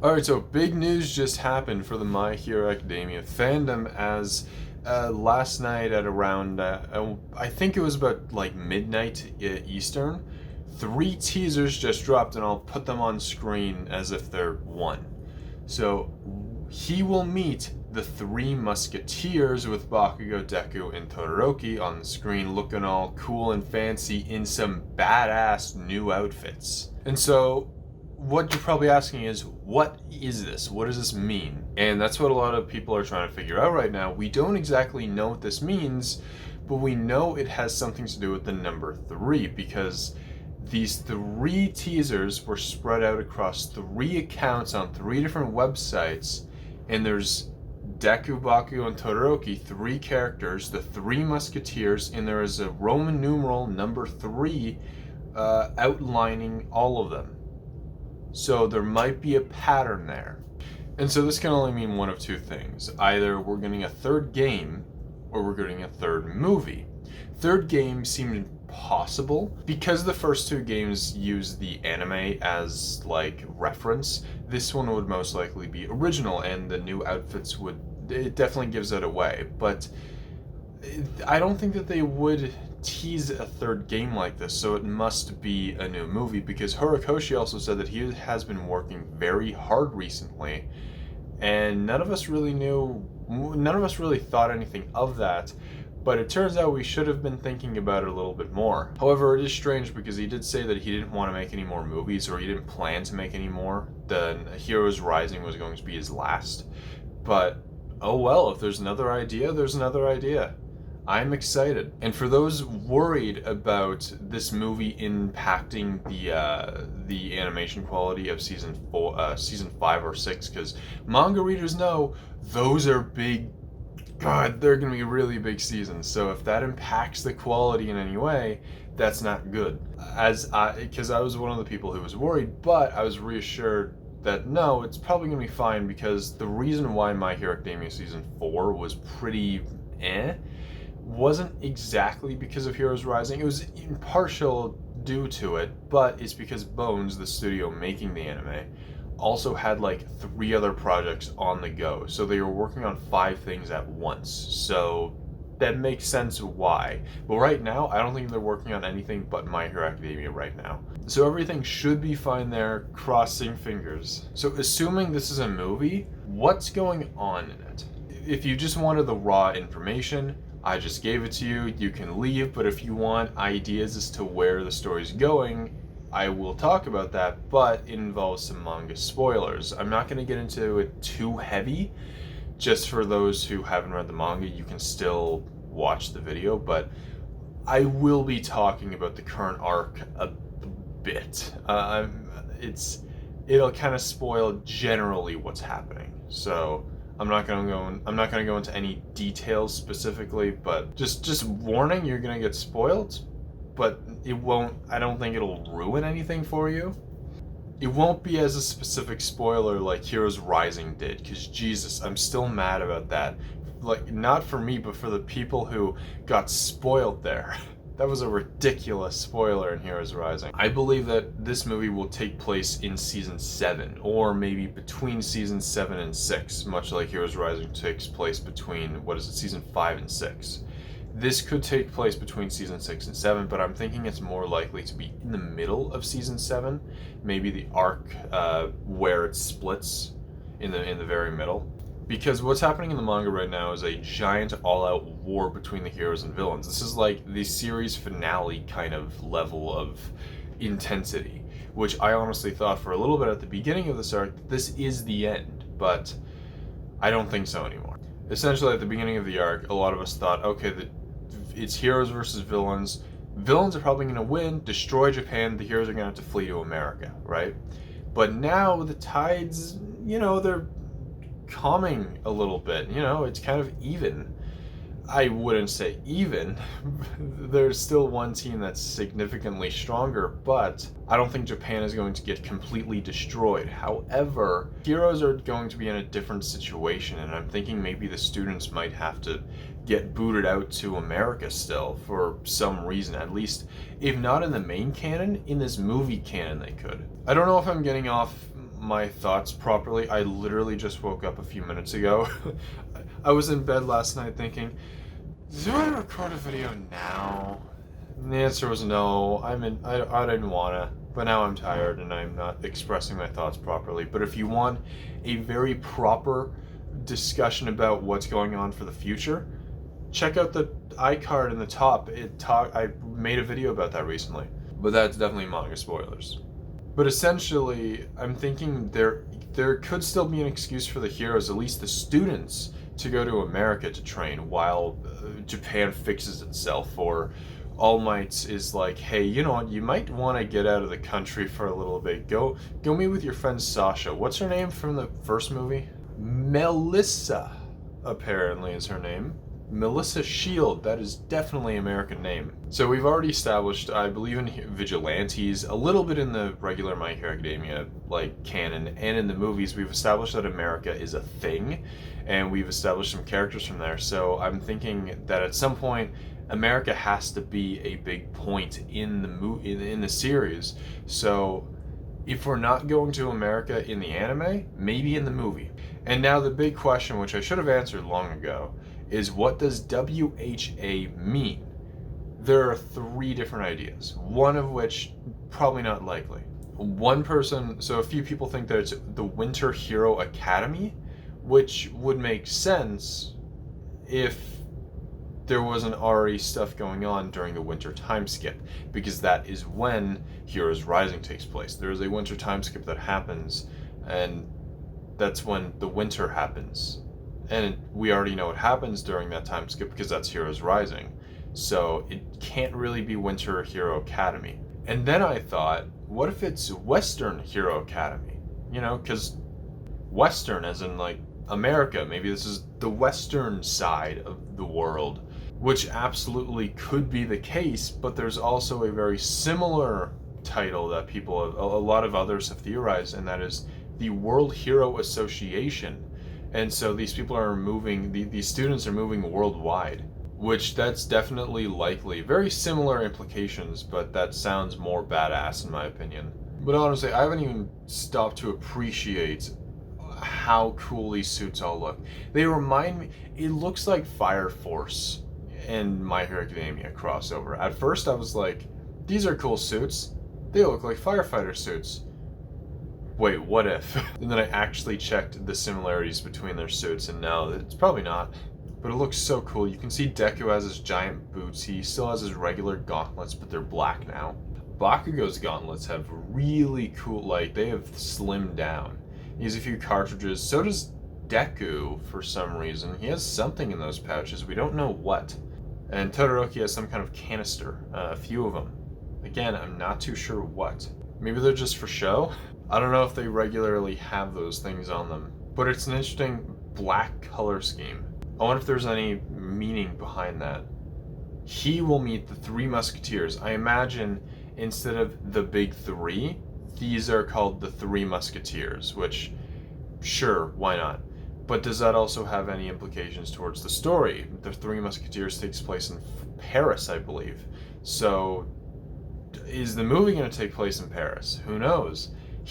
Alright, so big news just happened for the My Hero Academia fandom as last night at around, I think it was about like midnight Eastern, three teasers just dropped and I'll put them on screen as if they're one. So he will meet the three musketeers with Bakugo, Deku, and Todoroki on the screen looking all cool and fancy in some badass new outfits. And so what you're probably asking is, what is this? What does this mean? And that's what a lot of people are trying to figure out right now. We don't exactly know what this means, but we know it has something to do with the number three because these three teasers were spread out across three accounts on three different websites, and there's Deku, Bakugo, and Todoroki, three characters, the three musketeers, and there is a Roman numeral number three outlining all of them. So there might be a pattern there. And so this can only mean one of two things. Either we're getting a third game or we're getting a third movie. Third game seemed possible because the first two games use the anime as like reference. This one would most likely be original and the new outfits would, it definitely gives it away. But I don't think that they would tease a third game like this, so it must be a new movie because Horikoshi also said that he has been working very hard recently, and none of us really thought anything of that, but it turns out we should have been thinking about it a little bit more. However, it is strange because he did say that he didn't want to make any more movies, or he didn't plan to make any more. The Heroes Rising was going to be his last, but oh well, if there's another idea, there's another idea. I'm excited. And for those worried about this movie impacting the animation quality of season 5 or 6, because manga readers know those are big. God, they're gonna be really big seasons. So if that impacts the quality in any way, that's not good. Because I was one of the people who was worried, but I was reassured that no, it's probably gonna be fine because the reason why My Hero Academia season 4 was pretty wasn't exactly because of Heroes Rising. It was in partial due to it, but it's because Bones, the studio making the anime, also had like 3 other projects on the go. So they were working on 5 things at once. So that makes sense why. But right now, I don't think they're working on anything but My Hero Academia right now. So everything should be fine there, crossing fingers. So assuming this is a movie, what's going on in it? If you just wanted the raw information, I just gave it to you. You can leave, but if you want ideas as to where the story's going, I will talk about that, but it involves some manga spoilers. I'm not going to get into it too heavy. Just for those who haven't read the manga, you can still watch the video, but I will be talking about the current arc a bit. It'll kind of spoil generally what's happening. So I'm not gonna go into any details specifically, but just warning, you're gonna get spoiled, but it won't. I don't think it'll ruin anything for you. It won't be as a specific spoiler like Heroes Rising did, because Jesus, I'm still mad about that. Like, not for me, but for the people who got spoiled there. That was a ridiculous spoiler in Heroes Rising. I believe that this movie will take place in season 7, or maybe between season 7 and 6, much like Heroes Rising takes place between, season 5 and 6. This could take place between season 6 and 7, but I'm thinking it's more likely to be in the middle of season 7, maybe the arc where it splits in the very middle. Because what's happening in the manga right now is a giant all-out war between the heroes and villains. This is like the series finale kind of level of intensity, which I honestly thought for a little bit at the beginning of this arc that this is the end, but I don't think so anymore. Essentially, at the beginning of the arc, a lot of us thought, okay, it's heroes versus villains. Villains are probably going to win, destroy Japan, the heroes are going to have to flee to America, right? But now the tides, they're calming a little bit. It's kind of even. I wouldn't say even. There's still one team that's significantly stronger, but I don't think Japan is going to get completely destroyed. However, heroes are going to be in a different situation, and I'm thinking maybe the students might have to get booted out to America still for some reason. At least, if not in the main canon, in this movie canon they could. I don't know if I'm getting off my thoughts properly, I literally just woke up a few minutes ago. I was in bed last night thinking, do I record a video now? And the answer was no. I didn't wanna, but now I'm tired and I'm not expressing my thoughts properly. But if you want a very proper discussion about what's going on for the future, check out the iCard in the top. I made a video about that recently, but that's definitely manga spoilers. But essentially, I'm thinking there could still be an excuse for the heroes, at least the students, to go to America to train while Japan fixes itself, or All Might is like, hey, you know what, you might want to get out of the country for a little bit. Go meet with your friend Sasha. What's her name from the first movie? Melissa, apparently, is her name. Melissa Shield, that is definitely an American name. So we've already established, I believe in vigilantes, a little bit in the regular My Hero Academia, like, canon, and in the movies, we've established that America is a thing, and we've established some characters from there, so I'm thinking that at some point, America has to be a big point in the series, so if we're not going to America in the anime, maybe in the movie. And now the big question, which I should have answered long ago, is what does WHA mean? There are 3 different ideas, one of which probably not likely. One person, so a few people think that it's the Winter Hero Academy, which would make sense if there wasn't already stuff going on during the winter time skip, because that is when Heroes Rising takes place. There is a winter time skip that happens, and that's when the winter happens. And we already know what happens during that time skip because that's Heroes Rising. So it can't really be Winter Hero Academy. And then I thought, what if it's Western Hero Academy? You know, because Western as in like America, maybe this is the Western side of the world, which absolutely could be the case, but there's also a very similar title that a lot of others have theorized, and that is the World Hero Association. And so these people are moving, these students are moving worldwide, which that's definitely likely. Very similar implications, but that sounds more badass in my opinion. But honestly, I haven't even stopped to appreciate how cool these suits all look. They remind me, it looks like Fire Force and My Hero Academia crossover. At first I was like, these are cool suits. They look like firefighter suits. Wait, what if? And then I actually checked the similarities between their suits, and no, it's probably not. But it looks so cool. You can see Deku has his giant boots. He still has his regular gauntlets, but they're black now. Bakugo's gauntlets have really cool, like, they have slimmed down. He has a few cartridges. So does Deku, for some reason. He has something in those pouches. We don't know what. And Todoroki has some kind of canister. A few of them. Again, I'm not too sure what. Maybe they're just for show? I don't know if they regularly have those things on them, but it's an interesting black color scheme. I wonder if there's any meaning behind that. He will meet the 3 Musketeers. I imagine instead of the big 3, these are called the 3 Musketeers, which, sure, why not? But does that also have any implications towards the story? The 3 Musketeers takes place in Paris, I believe. So, is the movie going to take place in Paris? Who knows?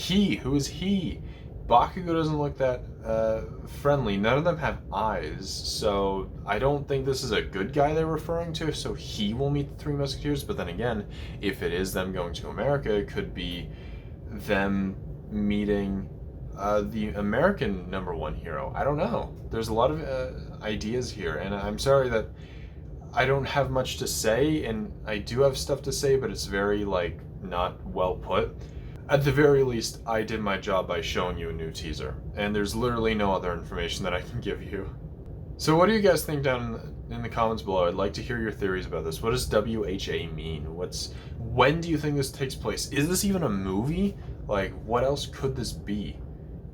Who is he? Bakugo doesn't look that friendly. None of them have eyes, so I don't think this is a good guy they're referring to, so he will meet the 3 Musketeers. But then again, if it is them going to America, it could be them meeting the American #1 hero. I don't know. There's a lot of ideas here, and I'm sorry that I don't have much to say, and I do have stuff to say, but it's very, like, not well put. At the very least, I did my job by showing you a new teaser, and there's literally no other information that I can give you. So what do you guys think down in the comments below? I'd like to hear your theories about this. What does WHA mean? When do you think this takes place? Is this even a movie? Like, what else could this be?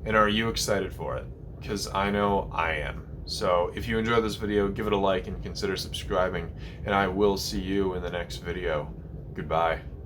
And are you excited for it? Because I know I am. So if you enjoyed this video, give it a like and consider subscribing, and I will see you in the next video. Goodbye.